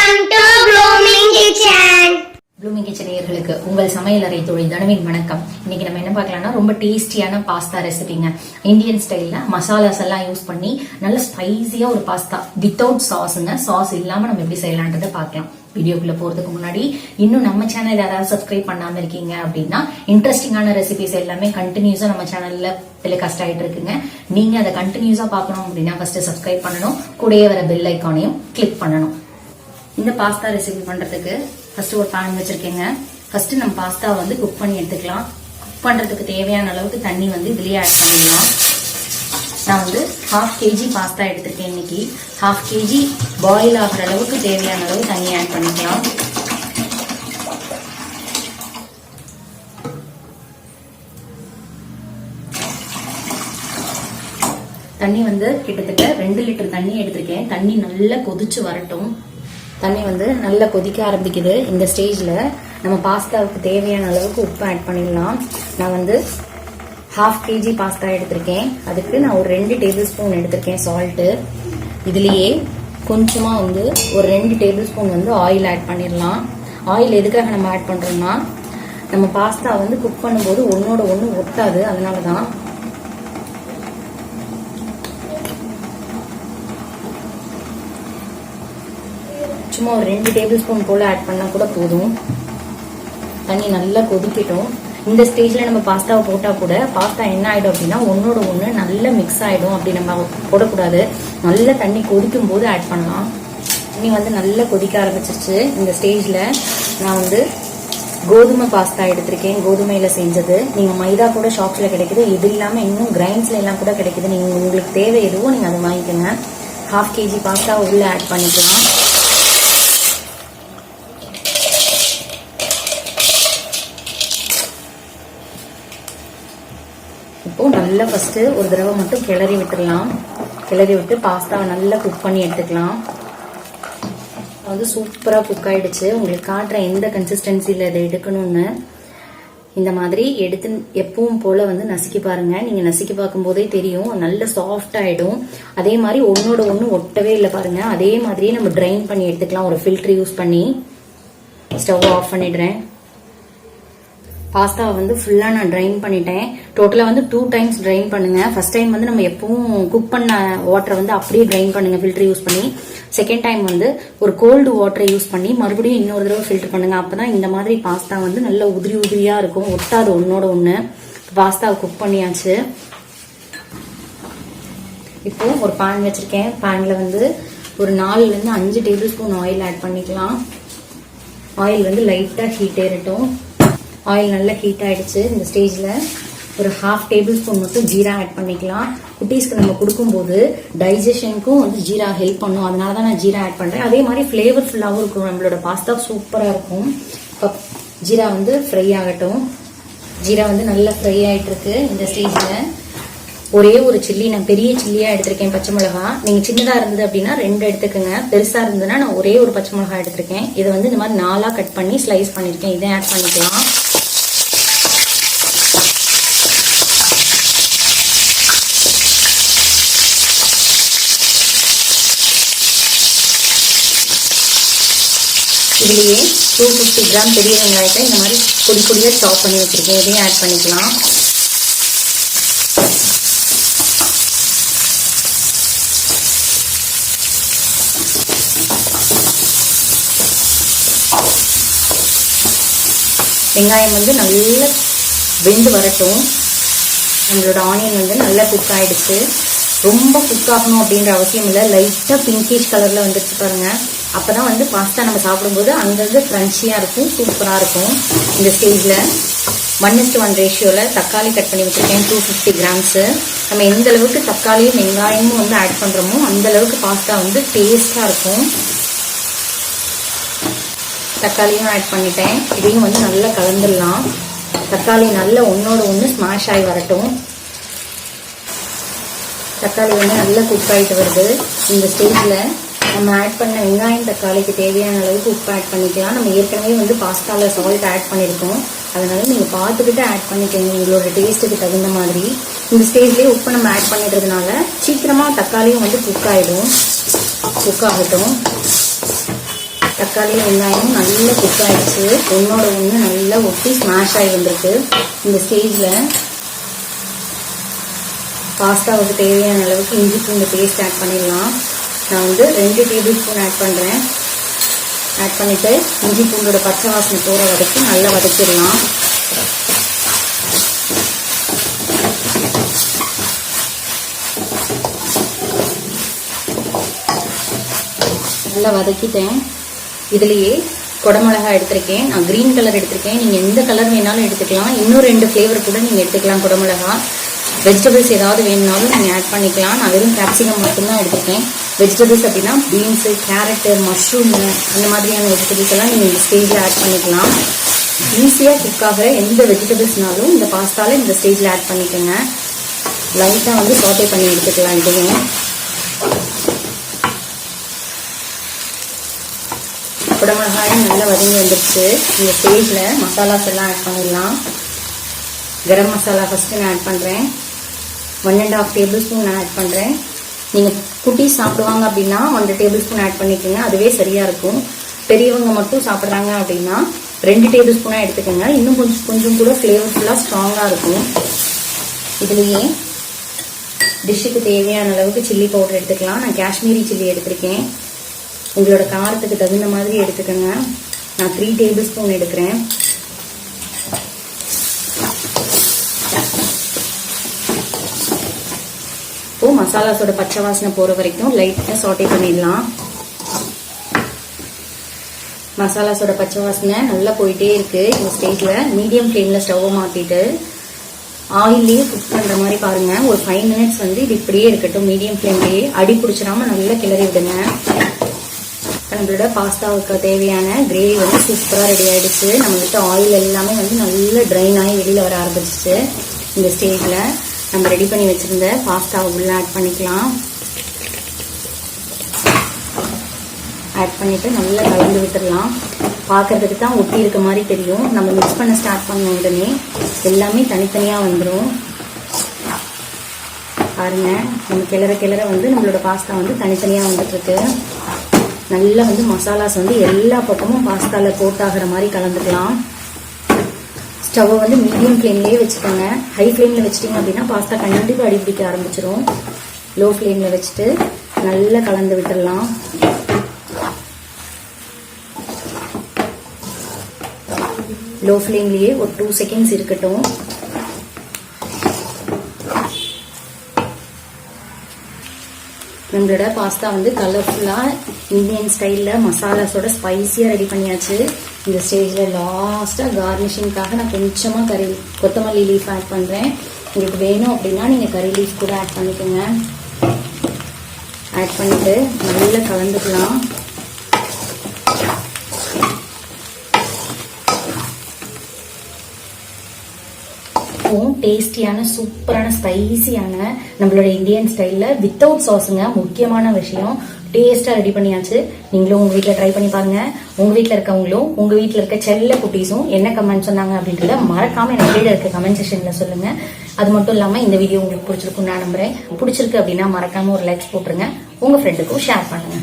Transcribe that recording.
Welcome to Blooming Kitchen. Blooming kitchen நேயர்களுக்கு உங்கள் சமையலறை தொழில் தனவின் வணக்கம். இன்னைக்கு நம்ம என்ன பார்க்கலாம்னா ரொம்ப டேஸ்டியான பாஸ்தா ரெசிபிங்க. இந்தியன் ஸ்டைல்ல மசாலாஸ் எல்லாம் யூஸ் பண்ணி நல்ல ஸ்பைசியா ஒரு பாஸ்தா வித்தவுட் சாஸ்ங்க. சாஸ் இல்லாம நம்ம எப்படி செய்யலான்றதை பார்க்கலாம். வீடியோக்குள்ள போறதுக்கு முன்னாடி இன்னும் நம்ம சேனல் யாராவது சப்ஸ்கிரைப் பண்ணாம இருக்கீங்க அப்படின்னா இன்ட்ரெஸ்டிங்கான ரெசிபிஸ் எல்லாமே கண்டினியூஸா நம்ம சேனல்ல டெலிகாஸ்ட் ஆயிட்டு இருக்குங்க. நீங்க அதை கண்டினியூஸா பார்க்கணும் அப்படின்னா ஃபர்ஸ்ட் சப்ஸ்கிரைப் பண்ணணும், கூடயே வர பெல் ஐக்கானையும் கிளிக் பண்ணணும். இந்த பாஸ்தா ரெசிபி பண்றதுக்கு ஃபர்ஸ்ட் ஒரு பேன் வச்சிருக்கேங்க. ஃபர்ஸ்ட் நம்ம பாஸ்தா வந்து குக் பண்ணி எடுத்துக்கலாம். குக் பண்றதுக்கு தேவையான அளவுக்கு தண்ணி வந்து இதுலயே ஆட் பண்ணிடலாம். நான் வந்து 1/2 kg பாஸ்தா எடுத்திருக்கேன். இன்னைக்கு 1/2 kg பாயில் ஆகிற அளவுக்கு தேவையான அளவு தண்ணி ஆட் பண்ணிக்கலாம். தண்ணி வந்து கிட்டத்தட்ட 2 லிட்டர் தண்ணி எடுத்திருக்கேன். தண்ணி நல்லா கொதிச்சு வரட்டும். தண்ணி வந்து நல்லா கொதிக்க ஆரம்பிக்குது. இந்த ஸ்டேஜ்ல நம்ம பாஸ்தாவுக்கு தேவையான அளவுக்கு உப்பு ஆட் பண்ணிடலாம். நான் வந்து 1/2 kg பாஸ்தா எடுத்திருக்கேன். அதுக்கு நான் ஒரு 2 டேபிள் ஸ்பூன் எடுத்திருக்கேன் சால்ட்டு. இதுலயே கொஞ்சமா வந்து ஒரு 2 டேபிள் ஸ்பூன் வந்து ஆயில் ஆட் பண்ணிடலாம். ஆயில் எதுக்காக நம்ம ஆட் பண்றோம்னா நம்ம பாஸ்தா வந்து குக் பண்ணும்போது ஒன்னோட ஒண்ணு ஒட்டாது, அதனாலதான். சும்மா ஒரு 2 டேபிள் ஸ்பூன் போல ஆட் பண்ணா கூட போதும். தண்ணி நல்லா கொதிக்கட்டும். இந்த ஸ்டேஜ்ல நம்ம பாஸ்தாவை போட்டா கூட பாஸ்தா என்ன ஆயிடும் அப்படின்னா ஒன்னோட ஒண்ணு நல்லா மிக்ஸ் ஆயிடும். அப்படி நம்ம போடக்கூடாது. நல்ல தண்ணி கொதிக்கும் போது ஆட் பண்ணலாம். தண்ணி வந்து நல்லா கொதிக்க ஆரம்பிச்சிருச்சு. இந்த ஸ்டேஜ்ல நான் வந்து கோதுமை பாஸ்தா எடுத்திருக்கேன். கோதுமையில செஞ்சது. நீங்க மைதா கூட ஷாப்ஸ்ல கிடைக்குது. இது இல்லாம இன்னும் கிரைண்ட்ஸ்ல எல்லாம் கூட கிடைக்குது. நீங்க உங்களுக்கு தேவை எதுவோ நீங்க அதை வாங்கிக்கோங்க. 1/2 kg பாஸ்தா உள்ள ஆட் பண்ணிக்கலாம். இப்போ நல்லா ஃபர்ஸ்ட் ஒரு தடவை மட்டும் கிளறி விட்டுடலாம். கிளறி விட்டு பாஸ்தாவை நல்லா குக் பண்ணி எடுத்துக்கலாம். வந்து சூப்பரா குக் ஆயிடுச்சு. உங்களுக்கு காட்டுற எந்த கன்சிஸ்டன்சில இதை எடுக்கணும்னு. இந்த மாதிரி எடுத்து எப்பவும் போல வந்து நசுக்கி பாருங்க. நீங்க நசுக்கி பார்க்கும் போதே தெரியும் நல்ல சாஃப்ட் ஆயிடும். அதே மாதிரி ஒன்னோட ஒண்ணு ஒட்டவே இல்லை பாருங்க. அதே மாதிரியே நம்ம ட்ரைன் பண்ணி எடுத்துக்கலாம் ஒரு ஃபில்டர் யூஸ் பண்ணி. ஸ்டவ் ஆஃப் பண்ணிடுறேன். பாஸ்தாவை வந்து ஃபுல்லா நான் ட்ரைன் பண்ணிட்டேன். டோட்டலா வந்து 2 டைம்ஸ் ட்ரைன் பண்ணுங்க. ஃபர்ஸ்ட் டைம் வந்து நம்ம எப்பவும் குக் பண்ண வாட்டரை வந்து அப்படியே ட்ரைன் பண்ணுங்க ஃபில்டர் யூஸ் பண்ணி. செகண்ட் டைம் வந்து ஒரு கோல்டு வாட்டரை யூஸ் பண்ணி மறுபடியும் இன்னொரு தடவை ஃபில்டர் பண்ணுங்க. அப்பதான் இந்த மாதிரி பாஸ்தா வந்து நல்ல உதிரி உதிரியா இருக்கும், ஒட்டாது ஒன்னோட ஒண்ணு. பாஸ்தாவை குக் பண்ணியாச்சு. இப்போ ஒரு பேன் வச்சிருக்கேன். பேன்ல வந்து ஒரு 4 ல இருந்து 5 டேபிள் ஸ்பூன் ஆயில் ஆட் பண்ணிக்கலாம். ஆயில் வந்து லைட்டா ஹீட் ஏறட்டும். ஆயில் நல்லா ஹீட் ஆயிடுச்சு. இந்த ஸ்டேஜ்ல ஒரு 1/2 டேபிள் ஸ்பூன் மட்டும் ஜீரா ஆட் பண்ணிக்கலாம். குட்டீஸ்க்கு நம்ம கொடுக்கும்போது டைஜஷனுக்கும் வந்து ஜீரா ஹெல்ப் பண்ணும். அதனாலதான் நான் ஜீரா ஆட் பண்றேன். அதே மாதிரி ஃபிளேவர்ஃபுல்லாவும் இருக்கும். நம்மளோட பாஸ்தா சூப்பரா இருக்கும். ஜீரா வந்து ஃப்ரை ஆகட்டும். ஜீரா வந்து நல்லா ஃப்ரை ஆயிட்டு இருக்கு. இந்த ஸ்டேஜ்ல ஒரே ஒரு சில்லி, நான் பெரிய சில்லியா எடுத்திருக்கேன். பச்சை மிளகா நீங்க சின்னதா இருந்தது அப்படின்னா 2 எடுத்துக்கோங்க. பெருசா இருந்ததுன்னா நான் ஒரே ஒரு பச்சை மிளகா எடுத்திருக்கேன். இதை வந்து இந்த மாதிரி 4ஆ கட் பண்ணி ஸ்லைஸ் பண்ணிருக்கேன். இதை ஆட் பண்ணிக்கலாம். இதுலயே 250 கிராம் பெரிய வெங்காயத்தை இந்த மாதிரி பொடி பொடியா சாப் பண்ணி வச்சிருக்கேன். இதையும் ஆட் பண்ணிக்கலாம். வெங்காயம் வந்து நல்லா வெந்து வரட்டும். நம்மளோட ஆனியன் வந்து நல்லா குக் ஆயிடுச்சு. ரொம்ப குக் ஆகணும் அப்படின்ற அவசியம் இல்லை. லைட்டா பிங்கிஷ் கலர்ல வந்துருச்சு பாருங்க. அப்பதான் வந்து பாஸ்தா நம்ம சாப்பிடும்போது அங்கங்க கிரன்ச்சியா இருக்கும், சூப்பரா இருக்கும். இந்த ஸ்டேஜ்ல 1:1 ரேஷியோல தக்காளி கட் பண்ணி வச்சிருக்கேன். 250 கிராம்ஸ். நம்ம எந்த அளவுக்கு தக்காளியும் வெங்காயமும் வந்து ஆட் பண்றோமோ அந்த அளவுக்கு பாஸ்தா வந்து டேஸ்டா இருக்கும். தக்காளியும் ஆட் பண்ணிட்டேன். இதையும் வந்து நல்லா கலந்துடலாம். தக்காளி நல்லா ஒன்னோட ஒண்ணு ஸ்மாஷ் ஆகி வரட்டும். தக்காளி வந்து நல்லா குக் ஆகிட்டு வருது. இந்த ஸ்டேஜ்ல நம்ம ஆட் பண்ண வெங்காயம் தக்காளிக்கு தேவையான அளவுக்கு உப்பு ஆட் பண்ணிக்கலாம். நம்ம ஏற்கனவே வந்து பாஸ்தால சால்ட் ஆட் பண்ணியிருக்கோம். அதனால நீங்க பார்த்துக்கிட்டு ஆட் பண்ணிக்கோங்க உங்களோட டேஸ்ட்டுக்கு தகுந்த மாதிரி. இந்த ஸ்டேஜ்லயே உப்பு நம்ம ஆட் பண்ணிடுறதுனால சீக்கிரமா தக்காளியும் வந்து குக் ஆகிடும். குக் ஆகட்டும். தக்காளி வெங்காயம் நல்லா குக் ஆயிடுச்சு. ஒன்னோட ஒன்று நல்லா ஒட்டி ஸ்மாஷ் ஆகி வந்திருக்கு. இந்த ஸ்டேஜில் பாஸ்தாவுக்கு தேவையான அளவுக்கு இஞ்சி பூண்டு பேஸ்ட் ஆட் பண்ணிடலாம். நான் வந்து 2 டேபிள் ஸ்பூன் ஆட் பண்ணுறேன். ஆட் பண்ணிவிட்டு இஞ்சி பூண்டோட பச்சை வாசனை போகிற வரைக்கும் நல்லா வதக்கிடலாம். நல்லா வதக்கிட்டேன். இதுலேயே குடமிளகா எடுத்திருக்கேன். நான் க்ரீன் கலர் எடுத்திருக்கேன். நீங்கள் எந்த கலர் வேணாலும் எடுத்துக்கலாம். இன்னும் 2 ஃப்ளேவர் கூட நீங்கள் எடுத்துக்கலாம். குடமிளகா வெஜிடபிள்ஸ் ஏதாவது வேணுனாலும் நீங்கள் ஆட் பண்ணிக்கலாம். நான் வெறும் கேப்சிகம் மட்டும்தான் எடுத்துருக்கேன். வெஜிடபிள்ஸ் அப்படின்னா பீன்ஸு, கேரட்டு, மஷ்ரூமு அந்த மாதிரியான வெஜிடபிள்ஸ் எல்லாம் நீங்கள் இந்த ஸ்டேஜில் ஆட் பண்ணிக்கலாம். ஈஸியாக குக் ஆகிற எந்த வெஜிடபிள்ஸ்னாலும் இந்த பாஸ்தாவில் இந்த ஸ்டேஜில் ஆட் பண்ணிக்கோங்க. லைட்டாக வந்து சாட்டே பண்ணி எடுத்துக்கலாம். இதுவும் குடமிளகாயும் நல்லா வதங்கி வந்துடுச்சு. இந்த ஸ்டேஜில் மசாலாஸ் எல்லாம் ஆட் பண்ணிடலாம். கரம் மசாலா ஃபஸ்ட்டு நான் ஆட் பண்ணுறேன். 1.5 டேபிள் ஸ்பூன் நான் ஆட் பண்ணுறேன். நீங்கள் குட்டீஸ் சாப்பிடுவாங்க அப்படின்னா 1 டேபிள் ஸ்பூன் ஆட் பண்ணிக்கோங்க. அதுவே சரியாக இருக்கும். பெரியவங்க மட்டும் சாப்பிட்றாங்க அப்படின்னா 2 டேபிள் ஸ்பூனாக எடுத்துக்கோங்க. இன்னும் கொஞ்சம் கூட ஃப்ளேவர்ஃபுல்லாக ஸ்ட்ராங்காக இருக்கும். இதுலேயே டிஷ்ஷுக்கு தேவையான அளவுக்கு சில்லி பவுடர் எடுத்துக்கலாம். நான் காஷ்மீரி சில்லி எடுத்திருக்கேன். உங்களோட காரத்துக்கு தகுந்த மாதிரி எடுத்துக்கோங்க. நான் 3 டேபிள் ஸ்பூன் எடுக்கிறேன். இப்போ மசாலாஸோட பச்சை வாசனை போகிற வரைக்கும் லைட்டாக சாட்டே பண்ணிடலாம். மசாலாஸோட பச்சை வாசனை நல்லா போயிட்டே இருக்கு. இந்த ஸ்டேஜில் மீடியம் ஃப்ளேமில் ஸ்டவ்வை மாற்றிட்டு ஆயிலே குக் பண்ணுற மாதிரி பாருங்க. ஒரு 5 மினிட்ஸ் வந்து இது இப்படியே இருக்கட்டும். மீடியம் ஃப்ளேம்லேயே அடி பிடிச்சிடாம நல்லா கிளறி விடுங்க. நம்மளோட பாஸ்தாவுக்கு தேவையான கிரேவி வந்து சூப்பராக ரெடி ஆகிடுச்சு. நம்மகிட்ட ஆயில் எல்லாமே வந்து நல்லா ட்ரைன் ஆகி வெளியில் வர ஆரம்பிச்சிச்சு. இந்த ஸ்டேஜில் நம்ம ரெடி பண்ணி வச்சுருந்த பாஸ்தாவை உள்ளே ஆட் பண்ணிக்கலாம். ஆட் பண்ணிவிட்டு நல்லா கலந்து விட்டுடலாம். பார்க்கறதுக்கு தான் ஒட்டி இருக்க மாதிரி தெரியும். நம்ம மிக்ஸ் பண்ண ஸ்டார்ட் பண்ண உடனே எல்லாமே தனித்தனியாக வந்துடும். பாருங்க, நம்ம கிளற வந்து நம்மளோட பாஸ்தா வந்து தனித்தனியாக வந்துட்டுருக்கு. நல்லா வந்து மசாலாஸ் வந்து எல்லா பக்கமும் பாஸ்தாவில் போட்டாகிற மாதிரி கலந்துக்கலாம். ஸ்டவ்வை வந்து மீடியம் ஃப்ளேம்லேயே வச்சுக்கோங்க. ஹை ஃப்ளேமில் வச்சிட்டிங்க அப்படின்னா பாஸ்தா கண்டிப்பாக அடி பிடிக்க ஆரம்பிச்சிடும். லோ ஃப்ளேமில் வச்சுட்டு நல்லா கலந்து விட்டுடலாம். லோ ஃப்ளேம்லேயே ஒரு 2 செகண்ட்ஸ் இருக்கட்டும். நம்மளோட பாஸ்தா வந்து கலர்ஃபுல்லாக இந்தியன் ஸ்டைலில் மசாலாஸோட ஸ்பைஸியாக ரெடி பண்ணியாச்சு. இந்த ஸ்டேஜில் லாஸ்ட்டாக கார்னிஷிங்காக நான் கொஞ்சமாக கொத்தமல்லி லீஃப் ஆட் பண்ணுறேன். உங்களுக்கு வேணும் அப்படின்னா நீங்கள் கறி லீஃப் கூட ஆட் பண்ணிக்கோங்க. ஆட் பண்ணிவிட்டு நல்லா கலந்துக்கலாம். டேஸ்டியான சூப்பரான ஸ்பைசியான நம்மளோட இந்தியன் ஸ்டைல்ல வித்தவுட் சாஸுங்க முக்கியமான விஷயம். டேஸ்டா ரெடி பண்ணியாச்சு. நீங்களும் உங்க வீட்டுல ட்ரை பண்ணி பாருங்க. உங்க வீட்டுல இருக்கவங்களும் உங்க வீட்டுல இருக்க செல்ல குட்டீஸும் என்ன கமெண்ட் சொன்னாங்க அப்படின்றத மறக்காம எனக்கு கீழே இருக்க கமெண்ட் செக்ஷன்ல சொல்லுங்க. அது மட்டும் இல்லாம இந்த வீடியோ உங்களுக்கு பிடிச்சிருக்கும் நான் நம்புறேன். பிடிச்சிருக்கு அப்படின்னா மறக்காம ஒரு லைக்ஸ் போட்டுருங்க. உங்க ஃப்ரெண்டுக்கும் ஷேர் பண்ணுங்க.